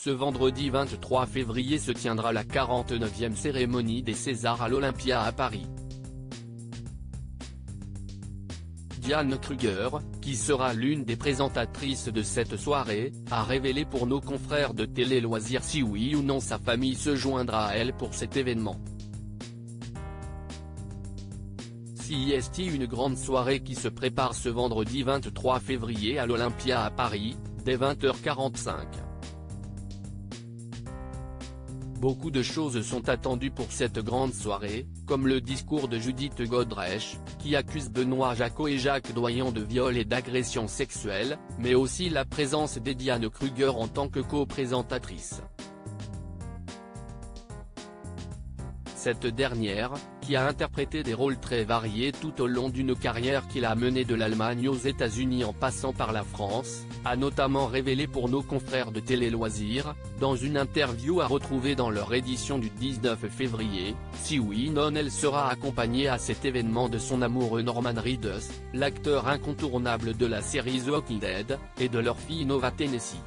Ce vendredi 23 février se tiendra la 49e cérémonie des Césars à l'Olympia à Paris. Diane Kruger, qui sera l'une des présentatrices de cette soirée, a révélé pour nos confrères de Télé Loisirs si oui ou non sa famille se joindra à elle pour cet événement. CIST, une grande soirée qui se prépare ce vendredi 23 février à l'Olympia à Paris, dès 20h45. Beaucoup de choses sont attendues pour cette grande soirée, comme le discours de Judith Godrèche, qui accuse Benoît Jacot et Jacques Doyon de viol et d'agression sexuelle, mais aussi la présence de Diane Kruger en tant que co-présentatrice. Cette dernière, qui a interprété des rôles très variés tout au long d'une carrière qu'il a menée de l'Allemagne aux États-Unis en passant par la France, a notamment révélé pour nos confrères de Télé Loisirs, dans une interview à retrouver dans leur édition du 19 février, si oui non elle sera accompagnée à cet événement de son amoureux Norman Reedus, l'acteur incontournable de la série The Walking Dead, et de leur fille Nova Tennessee.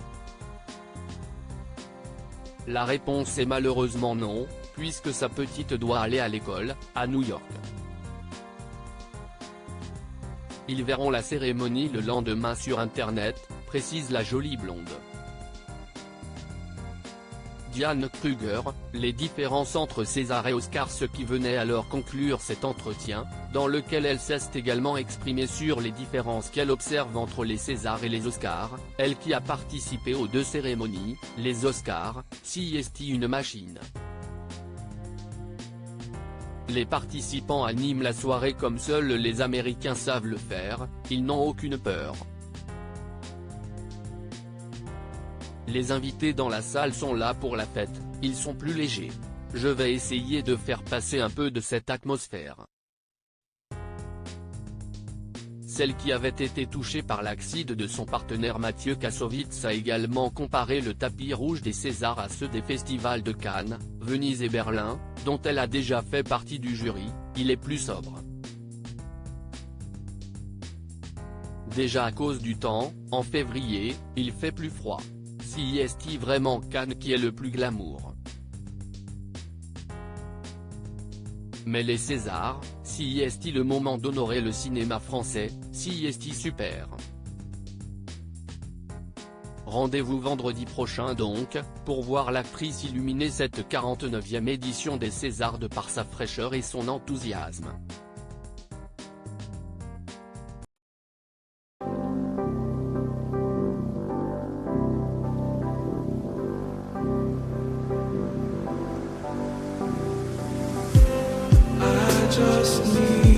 La réponse est malheureusement non, puisque sa petite doit aller à l'école, à New York. Ils verront la cérémonie le lendemain sur Internet, précise la jolie blonde. Diane Kruger, les différences entre César et Oscar. Ce qui venait alors conclure cet entretien, dans lequel elle s'est également exprimée sur les différences qu'elle observe entre les Césars et les Oscars, elle qui a participé aux deux cérémonies, les Oscars, CIST une machine. Les participants animent la soirée comme seuls les Américains savent le faire, ils n'ont aucune peur. Les invités dans la salle sont là pour la fête, ils sont plus légers. Je vais essayer de faire passer un peu de cette atmosphère. Celle qui avait été touchée par l'accident de son partenaire Mathieu Kassovitz a également comparé le tapis rouge des Césars à ceux des festivals de Cannes, Venise et Berlin, dont elle a déjà fait partie du jury. Il est plus sobre. Déjà à cause du temps, en février, il fait plus froid. CIST vraiment Cannes qui est le plus glamour. Mais les Césars, CIST le moment d'honorer le cinéma français, CIST super. Rendez-vous vendredi prochain donc, pour voir l'actrice illuminer cette 49e édition des Césars de par sa fraîcheur et son enthousiasme. Just need